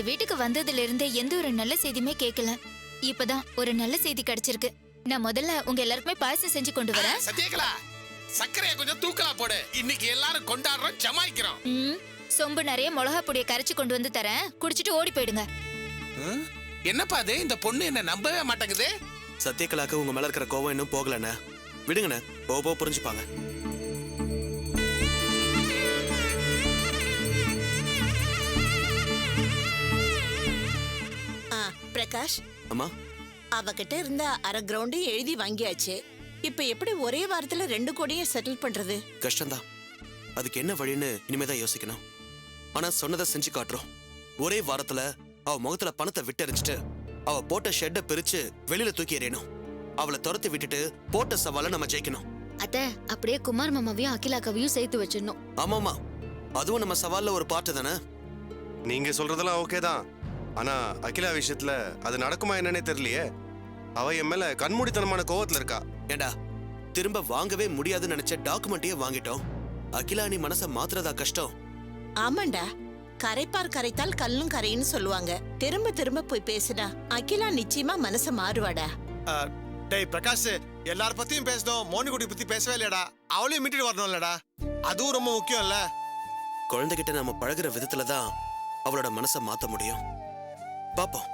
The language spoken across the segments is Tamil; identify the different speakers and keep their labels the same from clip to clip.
Speaker 1: வீட்டுக்கு வந்ததுல இருந்தே எந்த ஒரு நல்ல செய்தியுமே கேட்கல. இப்பதான் ஒரு நல்ல செய்தி கிடைச்சிருக்கு. நான் முதல்ல உங்க எல்லாருக்குமே பாயசம் செஞ்சு கொண்டு வரேன்.
Speaker 2: சத்யகலா, சர்க்கரையை கொஞ்சம் தூக்கலா போடு. இன்னைக்கு எல்லாரும் கொண்டாடுறோம், ஜமாய்க்கிறோம்.
Speaker 1: சொம்பு நிறைய மிளகா பொடியை கரைச்சு கொண்டு வந்து தரேன். குடிச்சிட்டு ஓடி போயிடுங்க.
Speaker 2: என்னப்பா அது? இந்த பொண்ணு என்ன நம்பவே மாட்டேங்குது.
Speaker 3: சத்யகலாக்கு உங்க மேல இருக்கிற கோவம் இன்னும் போகலண்ணே. விடுங்கண்ணே, போக புரிஞ்சுப்பாங்க.
Speaker 4: பிரகாஷ்,
Speaker 3: அம்மா,
Speaker 4: அவகிட்ட இருந்த அரை கிரவுண்டு எழுதி வாங்கியாச்சு. இப்ப எப்படி ஒரே வாரத்துல 2 கோடியை செட்டில் பண்றது?
Speaker 3: கஷ்டம்தான். அதுக்கு என்ன வழின்னு இனிமேதான் யோசிக்கணும். ஆனா சொன்னதை செஞ்சு காட்டுறோம். ஒரே வாரத்துல அவ முகத்துல பணத்தை விட்டெறிஞ்சிட்டு அவ போட்ட ஷெட்டை பிரிச்சு வெளியில தூக்கி எறியணும். அவளை துரத்தி விட்டுட்டு போட்ட சவாலை நம்ம ஜெயிக்கணும்.
Speaker 5: அத்த, அப்படியே குமார் மாமாவையும் அகிலாக்காவையும் சேர்த்து வச்சிடணும்.
Speaker 3: ஆமாமா, அதுவும் நம்ம சவால்ல ஒரு பாட்டு தானே.
Speaker 6: நீங்க சொல்றதெல்லாம் ஓகே தான். ஆனா அகிலா விஷயத்துல அது நடக்குமா என்னன்னே தெரியலையே. அவ என் மேல கண்மூடித்தனமான கோவத்துல இருக்கா.
Speaker 3: ஏண்டா, திரும்ப வாங்கவே முடியாதுன்னு நினைச்ச டாக்குமெண்ட்டையே வாங்கிட்டோம். அகிலா நீ மனசை மாத்துறதா கஷ்டம்.
Speaker 4: ஆமாண்டா, கரைப்பார் கரைத்தால் கல்லும் கரைன்னு சொல்லுவாங்க. திரும்ப திரும்ப போய் பேசுடா, அகிலா நிச்சயமா மனச மாறுவாடா.
Speaker 7: டேய் பிரகாஷ், எல்லார பத்தியும் பேசணும், மோனிகுட்டி பத்தி பேசவே இல்லடா. அவளையும் மீட்டிட்டு வரணும் இல்லடா, அதுவும் ரொம்ப முக்கியம் இல்ல.
Speaker 3: குழந்தைகிட்ட நம்ம பழகுற விதத்துலதான் அவளோட மனசை மாத்த முடியும். பாப்போம்.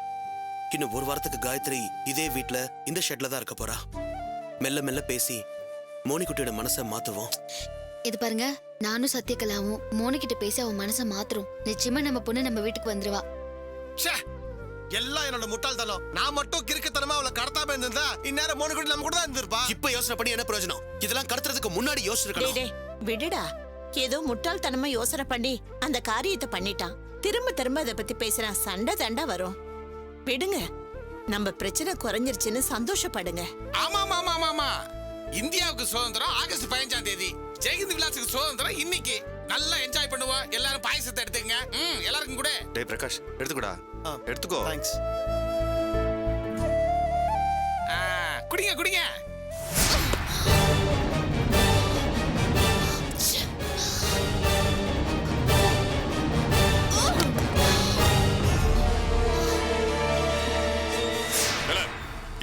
Speaker 3: இன்னும் ஒரு வாரத்துக்கு காயத்ரி இதே வீட்ல இந்த ஷெட்ல தான் இருக்க போறா. மெல்ல மெல்ல பேசி மோனிகுட்டியோட மனசை மாத்துவோம்.
Speaker 5: இது பாருங்க, நானும் சத்யகலாவும் மோனிகிட்ட பேசி அவன் மனசை மாத்துறோம். நிச்சயமா நம்ம பொண்ணு நம்ம வீட்டுக்கு வந்துருவா.
Speaker 7: எல்லாம் என்னோட முட்டாள்தனம். நான் மட்டும் கிறுக்குத்தனமா அவளை கடத்தாம இருந்திருந்தா இந்நேரம் மோனிகுட்டி நம்ம கூட தான் இருந்திருப்பா.
Speaker 3: இப்ப யோசனை பண்ணி என்ன பிரயோஜனம்? இதெல்லாம் கடத்துறதுக்கு முன்னாடி யோசிச்சிருக்கணும்.
Speaker 4: விடுடா, ஏதோ முட்டாள்தனமா யோசனை பண்ணி அந்த காரியத்தை பண்ணிட்டான். திரும்ப திரும்ப அதை பத்தி பேசுறான். சண்டை தண்டா வரும். விடுங்க, நம்ம பிரச்சனை குறைஞ்சிருச்சுன்னு சந்தோஷப்படுங்க.
Speaker 2: ஆமா ஆமா ஆமா ஆமா, இந்தியாவுக்கு சுதந்திரம் ஆகஸ்ட் 15ஆம் தேதி. ஜெயஹிந்த் விலாஸுக்கு சுதந்திரம் இன்னைக்கு. நல்லா என்ஜாய் பண்ணுவோம். எல்லாரும் பாயசத்தை எடுத்துங்க. எல்லாருக்கும் கூட.
Speaker 6: டேய் பிரகாஷ், எடுத்துக்கோடா. எடுத்துக்கோ.
Speaker 7: தேங்க்ஸ்.
Speaker 2: குடிங்க குடிங்க.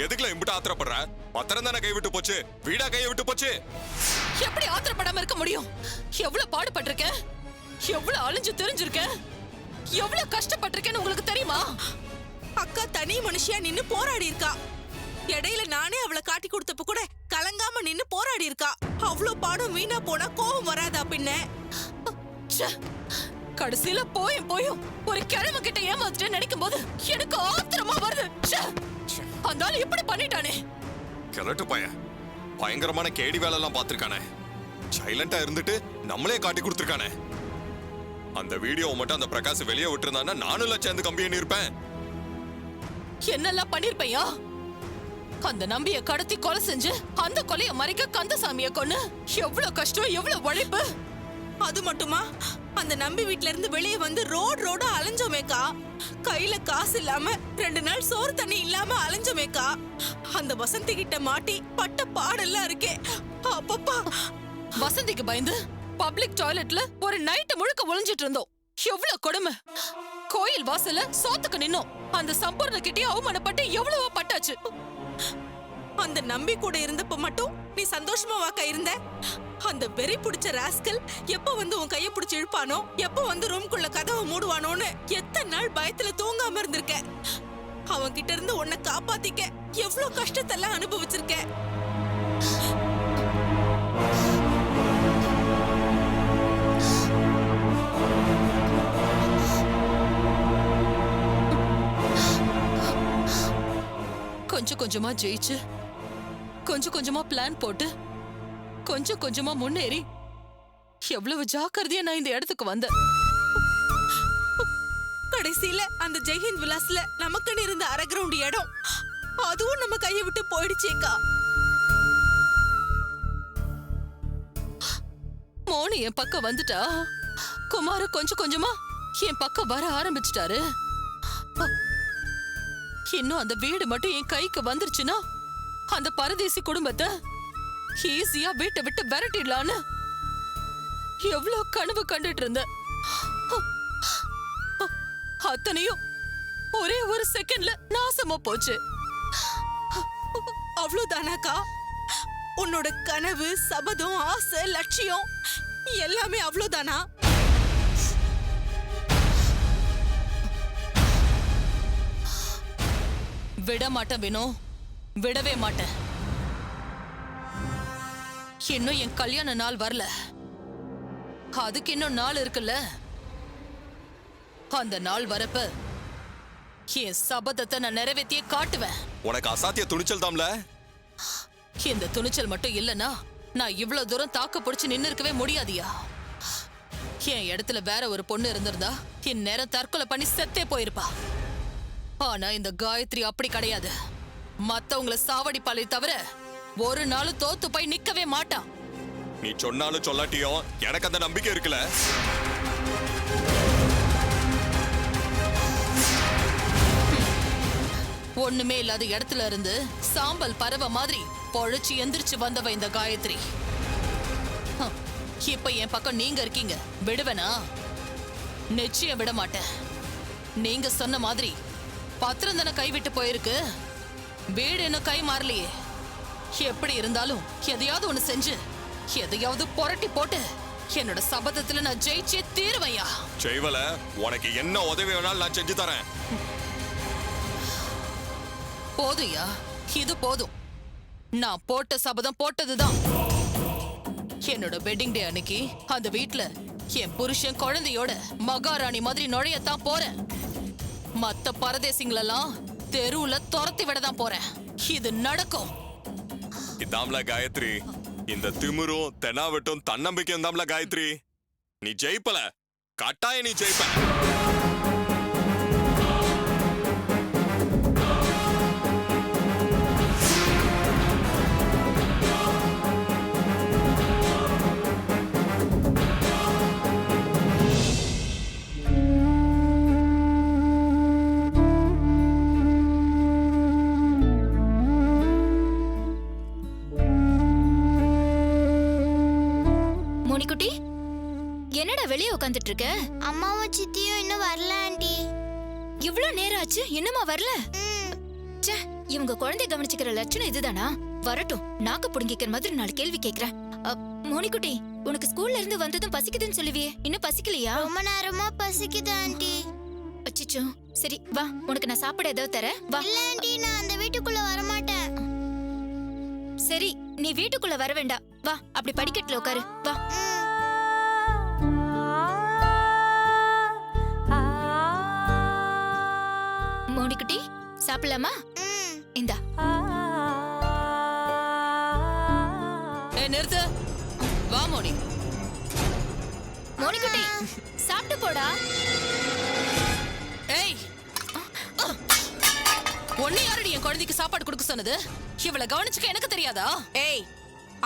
Speaker 8: எதுக்குல இம்புட்டு ஆத்திரப்படுற? பத்திரம் தானே கை விட்டு போச்சு, வீடா கையை விட்டு போச்சு.
Speaker 9: எப்படி ஆத்திரப்படாம இருக்க முடியும்? எவ்வளவு பாடுபட்டிருக்கேன், எவ்வளவு அழிஞ்சு தெரிஞ்சிருக்கேன், எவ்வளவு கஷ்டப்பட்டிருக்கேன்னு உங்களுக்கு தெரியுமா?
Speaker 10: அக்கா தனி மனுஷியா நின்னு போராடி இருக்கா. இடையில நானே அவளை காட்டி கொடுத்தப்ப கூட கலங்காம நின்னு போராடி இருக்கா. அவ்வளவு பாடம் வீணா போனா கோபம் வராதா பின்ன?
Speaker 9: கடைசியில போயும் ஒரு கிழமை கிட்ட ஏமாத்துட்டு நினைக்கும் போது எனக்கு ஆத்திரமா வருது. அந்த ஆள் இப்படி பண்ணிட்டானே.
Speaker 8: கிழட்டு பையன் பயங்கரமான கேடி வேலை எல்லாம் பாத்திருக்கானே. சைலண்டா இருந்துட்டு நம்மளே காட்டி கொடுத்திருக்கானே. அந்த வீடியோ மட்டும் அந்த பிரகாஷ் வெளியே விட்டுருந்தானா நானும் சேர்ந்து கம்பி எண்ணி இருப்பேன்.
Speaker 9: என்னெல்லாம் பண்ணிருப்பையா? அந்த நம்பிய கடத்தி கொலை செஞ்சு அந்த கொலைய மறைக்க கந்தசாமிய கொன்னு எவ்வளவு கஷ்டம், எவ்வளவு உழைப்பு.
Speaker 10: அது மட்டுமா, அந்த நம்பி வீட்ல இருந்து வெளியே வந்து ரோடா அலைஞ்சோமேக்கா. கையில காசு இல்லாம 2 நாள் சோறு தண்ணி இல்லாம அலைஞ்சோமேக்கா. அந்த வசந்தி கிட்ட மாட்டி பட்ட பாடெல்லாம் இருக்கே. அப்பப்பா,
Speaker 9: வசந்திக்கு பயந்து பப்ளிக் டாய்லெட்ல ஒரு நைட்டு முழுக்க ஒளிஞ்சிட்டு இருந்தோம். எவ்வளவு கொடுமை. கோயில் வாசல்ல சோத்துக்கு நின்னோம். அந்த சம்பூர்ண கிட்டே அவமானப்பட்டு எவ்வளவோ பட்டாச்சு.
Speaker 10: அந்த நம்பி கூட இருந்தப்ப மட்டும் நீ சந்தோஷமா வாக்கா இருந்த. அந்த வெறி பிடிச்ச ராஸ்கல் எப்ப வந்து உன் கைய பிடிச்சு இழுப்பானோ, எப்ப வந்து ரூம்குள்ள கதவை மூடுவானோன்னு எத்தனை நாள் பயத்துல தூங்காம இருந்திருக்க. அவன் கிட்ட இருந்து உன்னை காப்பாத்திக்க எவ்வளவு கஷ்டத்தெல்லாம் அனுபவிச்சிருக்க.
Speaker 9: கொஞ்சம் கொஞ்சமா ஜெயிச்சு, கொஞ்சம் கொஞ்சமா பிளான் போட்டு, கொஞ்சம் கொஞ்சமா முன்னேறி எவ்வளவு ஜாக்கிரதையா நான் இந்த இடத்துக்கு வந்தேன்.
Speaker 10: கடைசியில அந்த ஜெயஹிந்த் விலாஸ்ல நமக்குன்னு இருந்த அரை கிரவுண்ட் இடம் அதுவும் நம்ம கையை விட்டு போயிடுச்சேக்கா.
Speaker 9: மோனி என் பக்கம் வந்துட்டா. குமார கொஞ்சம் கொஞ்சமா என் பக்கம் வர ஆரம்பிச்சிட்டாரு. இன்னும் அந்த வீடு மட்டும் என் கைக்கு வந்துருச்சுன்னா அந்த பரதேசி குடும்பத்தை ஈஸியா வீட்டை விட்டு விரட்டிடலான்னு எவ்வளவு கனவு கண்டுட்டு இருந்த. அத்தனையும் ஒரே ஒரு செகண்ட்ல நாசமா போச்சு.
Speaker 10: அவ்வளவுதானாக்கா? உன்னோட கனவு, சபதம், ஆசை, லட்சியம் எல்லாமே அவ்வளவுதானா?
Speaker 9: விட மாட்டேன் வினோ, விடவே மாட்டேன். இன்னும் என் கல்யாண நாள் வரல, அதுக்கு இன்னும் நாள் இருக்குல்ல. அந்த நாள் வரப்ப என் சபதத்தை நான் நிறைவேற்றியே காட்டுவேன்.
Speaker 8: உனக்கு அசாத்திய துணிச்சல் தாம்ல.
Speaker 9: இந்த துணிச்சல் மட்டும் இல்லனா நான் இவ்வளவு தூரம் தாக்கு பிடிச்சு நின்னு இருக்கவே முடியாதியா? என் இடத்துல வேற ஒரு பொண்ணு இருந்திருந்தா இந்நேரம் தற்கொலை பண்ணி செத்தே போயிருப்பா. ஆனா இந்த காயத்ரி அப்படி கிடையாது. மத்தவங்களை சாவடிப்பாளே தவிர ஒரு நாளும் தோத்து போய் நிக்கவே மாட்டான்.
Speaker 8: நீ சொன்னாலும் சொல்லாட்டியும் எனக்கு அந்த நம்பிக்கை இருக்குல்ல.
Speaker 9: ஒண்ணுமே இல்லாத இடத்துல இருந்து சாம்பல் பறவை மாதிரி பொழைச்சு எந்திரிச்சு வந்தவ இந்த காயத்ரி. இப்ப என் பக்கம் நீங்க இருக்கீங்க, விடுவேனா? நிச்சயம் விட மாட்டேன். நீங்க சொன்ன மாதிரி பத்திரம் தானே கைவிட்டு போயிருக்கு, வீடு இன்னும் கை மாறலையே. எப்படி இருந்தாலும் எதையாவது ஒண்ணு செஞ்சு எதையாவது புரட்டி போட்டு என்னோட சபதத்துல நான் ஜெயிச்சே தீருவையா.
Speaker 8: செய்வல, உனக்கு என்ன உதவி வேணாலும் நான் செஞ்சு தரேன்.
Speaker 9: போதுயா, இது போதும். நான் போட்ட சபதம் போட்டதுதான். என்னோட வெட்டிங் டே அன்னைக்கு அந்த வீட்ல என் புருஷன் குழந்தையோட மகாராணி மாதிரி நுழையத்தான் போறேன். மத்த பரதேசிங்களெல்லாம் தெருவுல துரத்தி விடதான் போறேன். இது நடக்கும்.
Speaker 8: இதாம்ல காயத்ரி, இந்த திமிரும் தெனாவட்டும் தன்னம்பிக்கையும் தாம்ல காயத்ரி. நீ ஜெயிப்பல, கட்டாயம் நீ ஜெயிப்ப.
Speaker 1: மோனிக்குட்டி, என்னடா வெளியே உட்காந்துட்டு இருக்க?
Speaker 11: அம்மாவும் சித்தியும் இன்னும் வரல ஆண்டி.
Speaker 1: இவ்ளோ நேரம் ஆச்சு, இன்னுமா வரல? ச்சே, இவங்க குழந்தை கவனிச்சுக்கிற லட்சணம் இதுதானா? வரட்டும், நாக்க புடுங்கிக்கிற மாதிரி 4 கேள்வி கேக்குறேன். மோனிக்குட்டி, உனக்கு ஸ்கூல்ல இருந்து வந்ததும் பசிக்குதுன்னு சொல்லுவியே, இன்னும் பசிக்கலையா?
Speaker 11: ரொம்ப நேரமா பசிக்குது ஆண்டி.
Speaker 1: அச்சச்சோ, சரி வா, உனக்கு நான் சாப்பிட ஏதாவது தரேன், வா.
Speaker 11: இல்ல ஆண்டி, நான் அந்த வீட்டுக்குள்ள வர மாட்டேன்.
Speaker 1: சரி, நீ வீட்டுக்குள்ள வர வேண்டாம், வா, அப்படி படிக்கட்டுல உட்காரு, வா. மோனிக்குட்டி, சாப்பிடலாமா? இந்தா.
Speaker 9: நிறுத்து, வா மோனி.
Speaker 1: மோனிக்குட்டி, சாப்பிட்டு போடா.
Speaker 9: ஏய், ஒண்ணு யாரடி என் குழந்தைக்கு சாப்பாடு கொடுக்க சொன்னது? இவளை கவனிச்சுக்க எனக்கு தெரியாதா?
Speaker 10: ஏய்,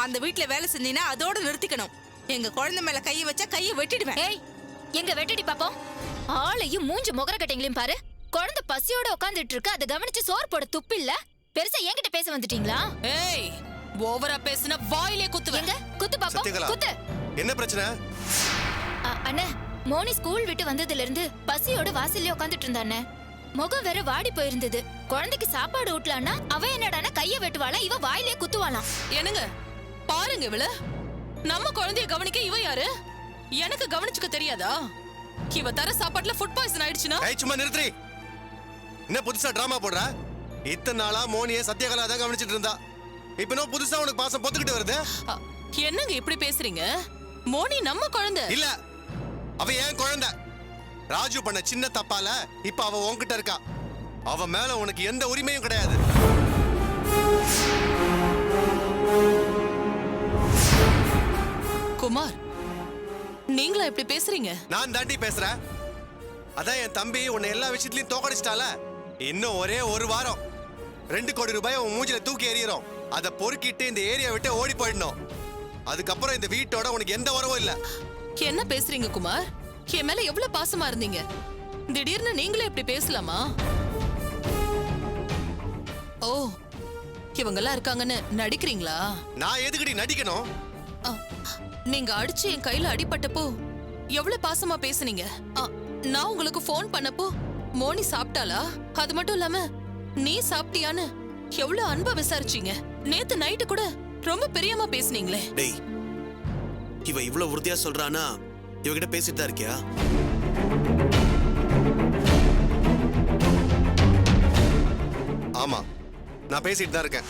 Speaker 10: அந்த வீட்ல வேலை செஞ்சீனா அதோட நிறுத்திக்கணும். எங்க குழந்தை மேல கையை வச்சா கையை வெட்டிடுவேன்.
Speaker 1: ஏய், எங்க வெட்டடி பாப்போம். ஆளையும் மூஞ்சு முகர கட்டைங்களையும் பாரு. குழந்தை பசியோட உட்கார்ந்துட்டு இருக்கு, அதை கவனிச்சு சோறு போட துப்பு இல்ல. பெருசா என்கிட்ட பேச வந்துட்டீங்களா?
Speaker 9: ஏய், ஓவரா பேசினா வாயிலே குத்துவேங்க.
Speaker 1: குத்து பாப்போம், குத்து.
Speaker 6: என்ன பிரச்சனை?
Speaker 1: அண்ணே, மோனி ஸ்கூல் விட்டு வந்ததுல இருந்து பசியோட வாசல்ல உட்கார்ந்துட்டு இருந்தானே. முகம் வேற வாடி போயிருந்தது. குழந்தைக்கு சாப்பாடு ஊட்டலான்னா அவ என்னடானா கைய வெட்டுவாளா, இவ வாயிலே குத்துவாளாம்.
Speaker 9: என்னங்க பாருங்க, இவள நம்ம குழந்தைய கவனிக்க இவ யாரு? எனக்கு கவனிச்சுக்க தெரியாதா? இவ தர சாப்பாட்டுல ஃபுட் பாய்சன் ஆயிடுச்சுனா?
Speaker 6: ஏய், சும்மா நிறுத்து. என்ன புதுசா டிராமா போடுற? இத்தனை நாளா மோனியை சத்யகலா தான் கவனிச்சிட்டு இருந்தா. இப்ப என்ன புதுசா உனக்கு பாசம் பொத்துக்கிட்டு வருது?
Speaker 9: என்னங்க இப்படி பேசுறீங்க? மோனி நம்ம குழந்தை
Speaker 6: இல்ல, அவ ஏன் குழந்தை. ராஜு பண்ண சின்ன தப்பால இப்ப அவ உன்கிட்ட இருக்கா. அவ மேல உனக்கு எந்த உரிமையும் கிடையாது.
Speaker 9: குமார், நீங்களா இப்படி பேசுறீங்க?
Speaker 6: நான் தாண்டி பேசுறேன். அதான் என் தம்பி உன்னை எல்லா விஷயத்திலயும் தோக்கடிச்சிட்டால. இன்னும் ஒரே ஒரு வாரம் 2 கோடி ரூபாய் உன் மூஞ்சில தூக்கி எறிகிறோம். அதை பொறுக்கிட்டு இந்த ஏரியா விட்டு ஓடி போயிடணும். அதுக்கப்புறம் இந்த வீட்டோட உனக்கு எந்த உறவும் இல்ல.
Speaker 9: என்ன பேசுறீங்க குமார்? என் மேல எவ்வளவு பாசமா இருந்தீங்க, திடீர்னு நீங்களே இப்படி பேசலாமா? ஓ, இவங்கெல்லாம் இருக்காங்கன்னு நடிக்கிறீங்களா?
Speaker 6: நான் எதுக்குடி நடிக்கணும்?
Speaker 9: நீங்க அடிச்சு என் கையில அடிபட்டப்போ எவ்வளவு பாசமா பேசுனீங்க. நான் உங்களுக்கு போன் பண்ணப்போ மோனி சாப்பிட்டாளா? அது மட்டும் இல்லாம நீ சாப்பிட்டியான்னு எவ்வளவு அன்பா விசாரிச்சீங்க. நேத்து நைட்டு கூட ரொம்ப பிரியமா பேசுனீங்களே.
Speaker 3: டேய், இவ இவ்வளவு உறுதியா சொல்றானா இவகிட்ட பேசிட்டு தான் இருக்கியா?
Speaker 6: ஆமா, நான் பேசிட்டு தான் இருக்கேன்.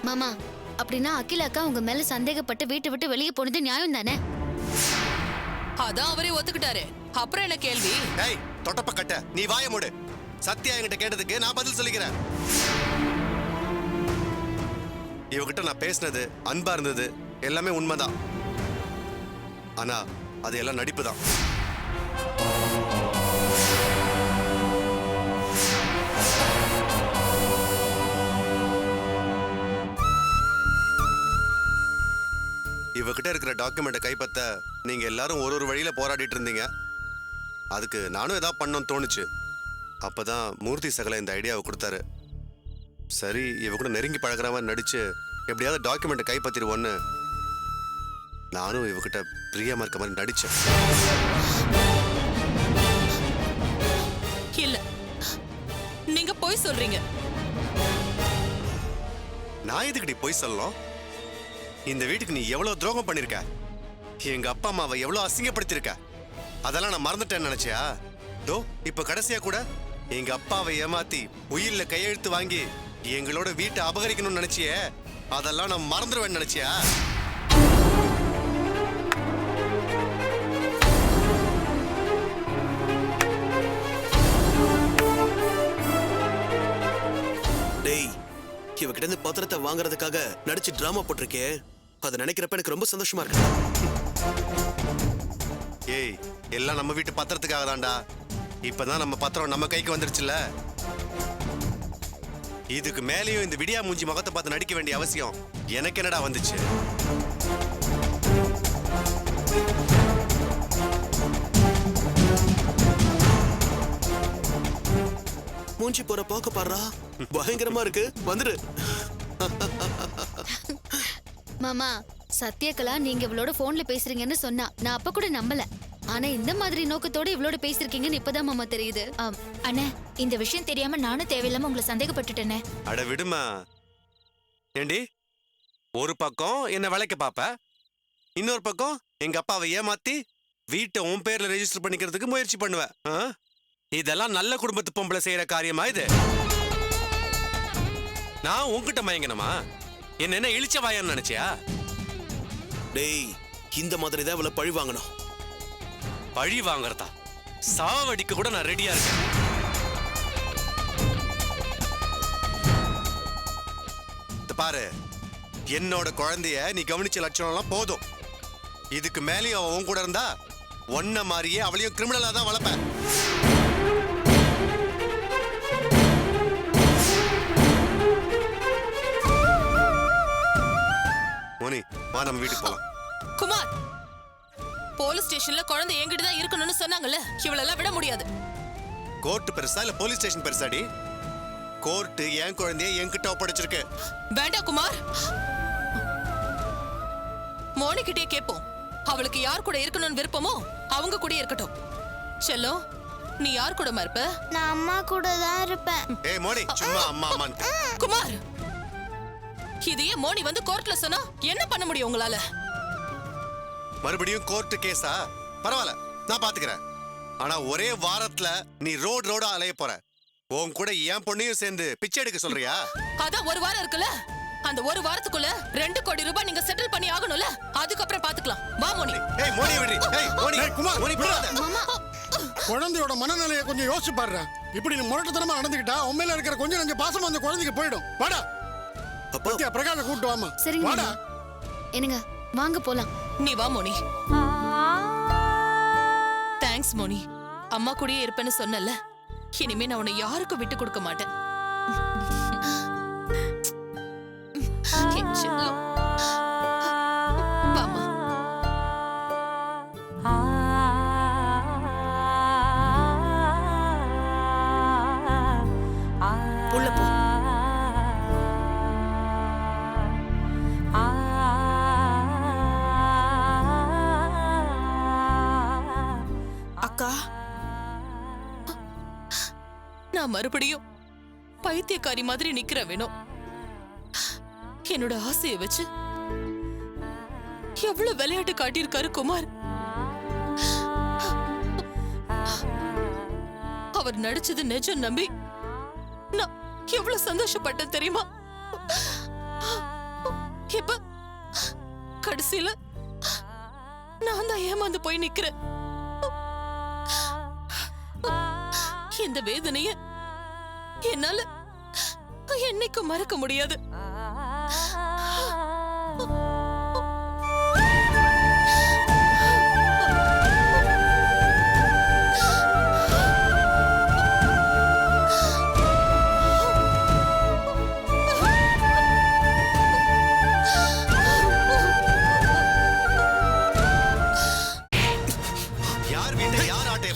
Speaker 5: மாமா, அப்படின்னா அகில அக்கா உங்க மேல சந்தேகப்பட்டு வீட்டை விட்டு வெளியே போனது நியாயம் தானே?
Speaker 9: அதான் அவரே ஒத்துக்கிட்டாரு. அப்புறம் என்ன கேள்வி?
Speaker 6: டேய், தொட்டப்ப கட்ட, நீ வாய மூடு. சத்யா என்கிட்ட கேட்டதுக்கு நான் பதில் சொல்லிக்கிறேன். இவகிட்ட நான் பேசினது அன்பா இருந்தது எல்லாமே உண்மைதான். ஆனா அது எல்லாம் நடிப்பு தான். இவகிட்ட இருக்கிற டாக்குமெண்ட்டை கைப்பற்ற நீங்க எல்லாரும் ஒரு வழியில போராடிட்டு இருந்தீங்க. அதுக்கு நானும் ஏதாவது பண்ணணும்னு தோணுச்சு. அப்பதான் மூர்த்தி சகல இந்த ஐடியாவை கொடுத்தாரு. சரி, இவ கூட நெருங்கி பழகிற மாதிரி நடிச்சு எப்படியாவது டாக்குமெண்ட்டை கைப்பற்றிடுவோன்னு நானும் இவகிட்ட பிரியமா இருக்க மாதிரி நடிச்சேன்.
Speaker 9: இல்ல, நீங்க போய் சொல்றீங்க.
Speaker 6: நான் எதுக்குடி போய் சொல்லணும்? இந்த வீட்டுக்கு நீ எவ்வளவு துரோகம் பண்ணிருக்க, எங்க அப்பா அம்மாவை எவ்வளவு அசிங்கப்படுத்திருக்க, அதெல்லாம் நான் மறந்துட்டேன்னு நினைச்சியா? தோ இப்ப கடைசியா கூட எங்க அப்பாவை ஏமாத்தி உயிரில கையெழுத்து வாங்கி எங்களோட வீட்டை அபகரிக்கணும்னு நினைச்சியே, அதெல்லாம் நான் மறந்துடுவேன்னு நினைச்சியா?
Speaker 3: டேய், இவகிட்ட இருந்து பத்திரத்தை வாங்குறதுக்காக நடிச்சு டிராமா போட்டிருக்கே, அதை நினைக்கிறப்ப எனக்கு ரொம்ப சந்தோஷமா இருக்கு.
Speaker 6: ஏய், எல்லாம் நம்ம வீட்டு பத்திரத்துக்காக தான்டா. இப்பதான் நம்ம பத்திரம் நம்ம கைக்கு வந்துருச்சுல. இதுக்கு மேலேயும் இந்த விடியா மூஞ்சி முகத்தை பார்த்து நடிக்க வேண்டிய அவசியம் எனக்கு என்னடா வந்துச்சு?
Speaker 3: மூஞ்சி போற போக்க பாடுறா, பயங்கரமா இருக்கு. வந்துரு.
Speaker 5: மாமா, சத்யகலா நீங்க இவளோட போன்ல பேசுறீங்கன்னு சொன்னா நான் அப்ப கூட நம்பல. ஆனா இந்த மாதிரி நோக்கத்தோட இவளோட பேசிருக்கீங்கன்னு இப்பதான் மாமா தெரியுது.
Speaker 1: அண்ணே, இந்த விஷயம் தெரியாம நானும் தேவையில்லாம உங்களை சந்தேகப்பட்டுட்டேனே.
Speaker 6: அட விடுமா. ஏண்டி, ஒரு பக்கம் என்ன விலைக்கு பாப்ப, இன்னொரு பக்கம் எங்க அப்பாவை ஏமாத்தி வீட்டை உன் பேர்ல ரெஜிஸ்டர் பண்ணிக்கிறதுக்கு முயற்சி பண்ணுவேன். இதெல்லாம் நல்ல குடும்பத்து பொம்பளை செய்யற காரியமா இது? நான் உன்கிட்ட மயங்கணுமா? என்ன இழிச்ச வாயான்னு நினைச்சியா?
Speaker 3: டேய், இந்த மாதிரி தான் இவளை பழி வாங்கணும்.
Speaker 6: பழி வாங்கறதா? சாவடிக்க கூட நான் ரெடியா இருக்கேன். பாரு, என்னோட குழந்தைய நீ கவனிச்ச லட்சணம்லாம் போதும். இதுக்கு மேலேயும் அவன் உன் கூட இருந்தா ஒன்ன மாதிரியே அவளையும் கிரிமினலா தான் வளர்ப்பேன். மோனி, வா நம்ம வீட்டுக்கு போலாம்.
Speaker 9: குமார், போலீஸ் ஸ்டேஷன்ல குழந்தை என்கிட்ட தான் இருக்கணும்னு சொன்னாங்கல்ல, இவளெல்லாம் விட முடியாது.
Speaker 6: கோர்ட் பெருசா இல்ல போலீஸ் ஸ்டேஷன் பெருசாடி? கோர்ட் என் குழந்தைய என்கிட்ட ஒப்படைச்சிருக்கு.
Speaker 9: வேண்டாம் குமார், மோனிக்கிட்டே கேட்போம். அவளுக்கு யார் கூட இருக்கணும்னு விருப்பமோ அவங்க கூட இருக்கட்டும். செல்லம், நீ யார் கூட இருப்ப?
Speaker 11: நான் அம்மா கூட தான் இருப்பேன்.
Speaker 6: ஏய் மோனி, சும்மா அம்மா அம்மான்னு.
Speaker 9: குமார், இதையே மோனி வந்து கோர்ட்ல சொன்னா என்ன பண்ண முடியும் உங்களால?
Speaker 6: மறுபடியும் கோர்ட் கேஸா? பரவாயில்ல, நான் பாத்துக்கிறேன். ஆனா ஒரே வாரத்துல நீ ரோடா அலைய போற. உன் கூட என் பொண்ணையும் சேர்ந்து பிச்சை எடுக்க சொல்றியா?
Speaker 9: அதான் ஒரு வாரம் இருக்குல்ல, அந்த ஒரு வாரத்துக்குள்ள 2 கோடி ரூபாய் நீங்க செட்டில் பண்ணி ஆகணும்ல. அதுக்கப்புறம் பாத்துக்கலாம். வா மோனி.
Speaker 6: ஏய் மோனி விடுறி. ஏய் மோனி.
Speaker 7: குமார்,
Speaker 6: மோனி போடாத.
Speaker 7: குழந்தையோட மனநிலையை கொஞ்சம் யோசிச்சு பாடுற. இப்படி நீ முரட்டுத்தனமா நடந்துக்கிட்டா உண்மையில இருக்கிற கொஞ்சம் நஞ்ச பாசம் அந்த குழந்தைக்கு போயிடும். வாடா. அப்பா பிரகாஷ கூட்டு வாமா.
Speaker 5: சரிங்க
Speaker 7: வாடா.
Speaker 5: என்னங்க, வாங்க போலாம்.
Speaker 9: நீ வா மோனி. தேங்க்ஸ் மோனி. அம்மா கூடயே இருப்பேன்னு சொன்னல, இனிமே நான் உன்னை யாருக்கும் விட்டு கொடுக்க மாட்டேன். என் செல்லம். வாம்மா.
Speaker 3: உள்ள போ.
Speaker 10: அக்கா,
Speaker 9: நான் மறுபடியும் பைத்தியக்காரி மாதிரி நிக்கிற வேணும். என்னோட ஆசையை வச்சு எவ்வளவு விளையாட்டு காட்டியிருக்காரு குமார். அவர் நடிச்சது நிஜம் நம்பி நான் எவ்வளவு சந்தோஷப்பட்டேன் தெரியுமா? இப்ப கடைசியில நான் தான் ஏமாந்து போய் நிக்கிறேன். இந்த வேதனைய என்னால என்னைக்கும் மறக்க முடியாது.
Speaker 6: யார் வீட்டை யார் ஆட்டைய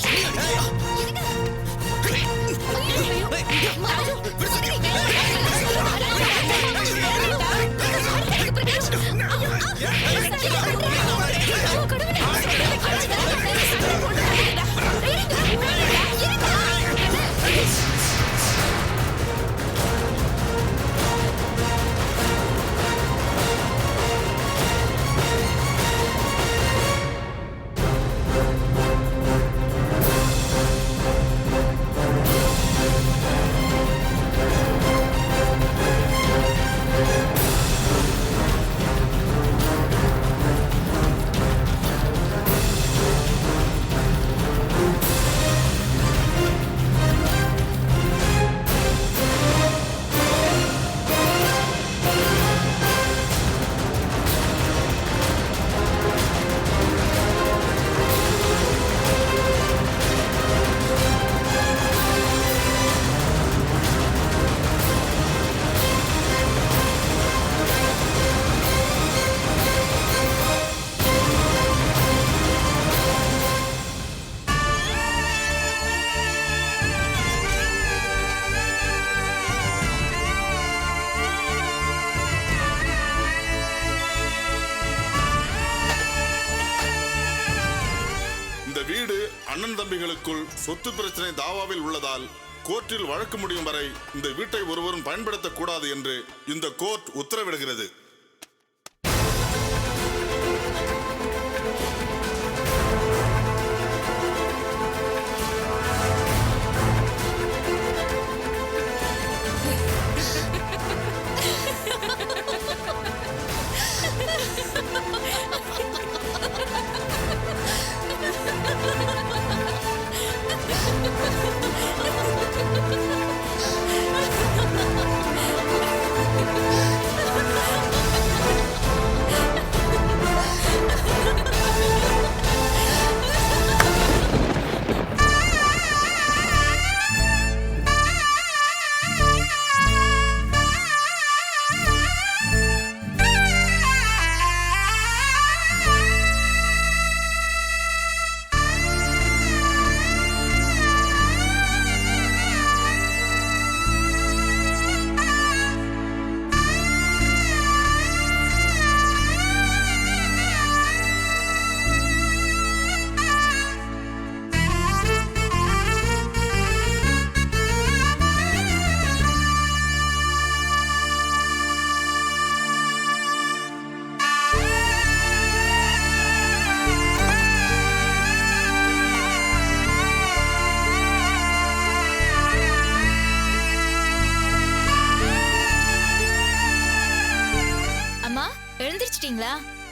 Speaker 12: அண்ணன் தம்பிகளுக்குள் சொத்து பிரச்சனை தாவாவில் உள்ளதால் கோர்ட்டில் வழக்கு முடியும் வரை இந்த வீட்டை ஒருவரும் பயன்படுத்தக்கூடாது என்று இந்த கோர்ட் உத்தரவிடுகிறது.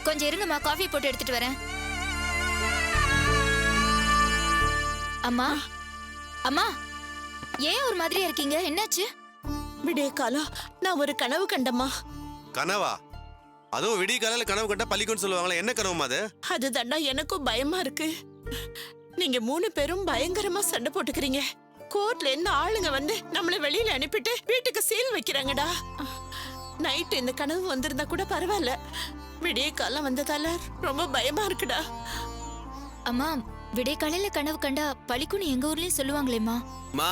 Speaker 1: கொஞ்சம் இருங்கம்மா, காஃபி போட்டு எடுத்துட்டு வரேன். அம்மா அம்மா, ஏன் ஒரு மாதிரியா இருக்கீங்க? என்னாச்சு?
Speaker 4: விடிய காலம் நான் ஒரு கனவு கண்டம்மா.
Speaker 6: கனவா? அதுவும் விடிய காலையில கனவு கண்டா பள்ளிக்குன்னு சொல்லுவாங்களே, என்ன கனவுமா அது?
Speaker 4: அதுதாண்டா எனக்கும் பயமா இருக்கு. நீங்க 3 பேரும் பயங்கரமா சண்டை போட்டுக்கிறீங்க. கோர்ட்ல இருந்து ஆளுங்க வந்து நம்மள வெளியில அனுப்பிட்டு வீட்டுக்கு சீல் வைக்கிறாங்கடா. நைட் இந்த கனவு வந்திருந்தா கூட பரவாயில்ல, விடிய காலம் வந்ததால ரொம்ப பயமா இருக்குடா.
Speaker 1: அம்மா, விடிய காலையில கனவு கண்டா பழிக்குன்னு எங்க ஊர்லயும் சொல்லுவாங்களேம்மா.
Speaker 3: மா,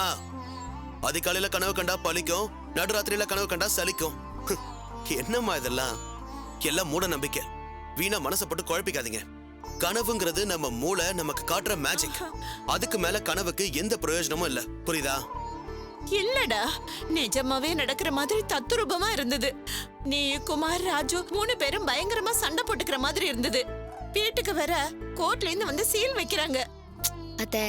Speaker 3: அதிகாலையில கனவு கண்டா பலிக்கும், நடுராத்திரியில கனவு கண்டா சலிக்கும். என்னம்மா இதெல்லாம்? எல்லாம் மூட நம்பிக்கை. வீணா மனசை போட்டு குழப்பிக்காதீங்க. கனவுங்கிறது நம்ம மூளை நமக்கு காட்டுற மேஜிக். அதுக்கு மேல கனவுக்கு எந்த பிரயோஜனமும் இல்ல, புரியுதா?
Speaker 4: இல்லடா, நிஜமாவே நடக்கிற மாதிரி தத்துரூபமா இருந்தது. நீ, குமார், ராஜு 3 பேரும் பயங்கரமா சண்டை போட்டுக்கிற மாதிரி இருந்தது. வீட்டுக்கு வர கோர்ட்ல இருந்து வந்து சீல் வைக்கிறாங்க.
Speaker 5: அத்தை,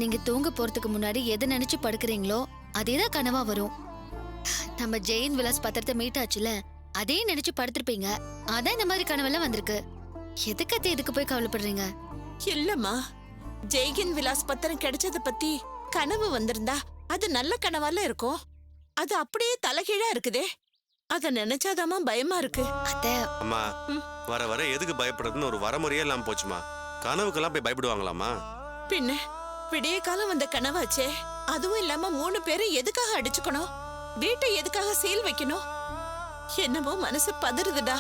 Speaker 5: நீங்க தூங்க போறதுக்கு முன்னாடி எதை நினைச்சு படுக்கிறீங்களோ அதேதான் கனவா வரும். நம்ம ஜெயின் விலாஸ் பத்திரத்தை மீட் ஆச்சுல, அதே நினைச்சு படுத்திருப்பீங்க. அதான் இந்த மாதிரி கனவெல்லாம் வந்திருக்கு. எதுக்கு அத்தை இதுக்கு போய் கவலைப்படுறீங்க?
Speaker 4: இல்லம்மா, ஜெய்கின் விலாஸ் பத்திரம் கிடைச்சத பத்தி கனவு வந்திருந்தா அது நல்ல கனவால இருக்கும். அது அப்படியே தலைகீழா இருக்குதே, அத நினைச்சாதாமா பயமா இருக்கு.
Speaker 5: அத்தை,
Speaker 6: அம்மா, வர வர எதுக்கு பயப்படுறதுன்னு ஒரு வரமுறையே இல்லாம போச்சுமா. கனவுக்கெல்லாம் போய் பயப்படுவாங்களாமா?
Speaker 4: பின்ன விடிய காலம் வந்த கனவாச்சே. அதுவும் இல்லாம 3 பேரும் எதுக்காக அடிச்சுக்கணும்? வீட்டை எதுக்காக சீல் வைக்கணும்? என்னமோ மனசு பதறுதுடா.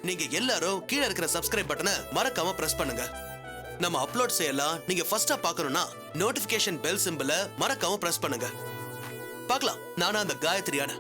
Speaker 3: நீங்க எல்லாரும் கீழே இருக்கிற சப்ஸ்கிரைப் பட்டனை மறக்காம பிரஸ் பண்ணுங்க. நம்ம அப்லோட் செய்யலாம் நீங்க ஃபர்ஸ்டா பார்க்கணும்னா நோட்டிபிகேஷன் பெல் சிம்பலை மறக்காம பிரஸ் பண்ணுங்க. பார்க்கலாம், நானா அந்த காயத்ரியான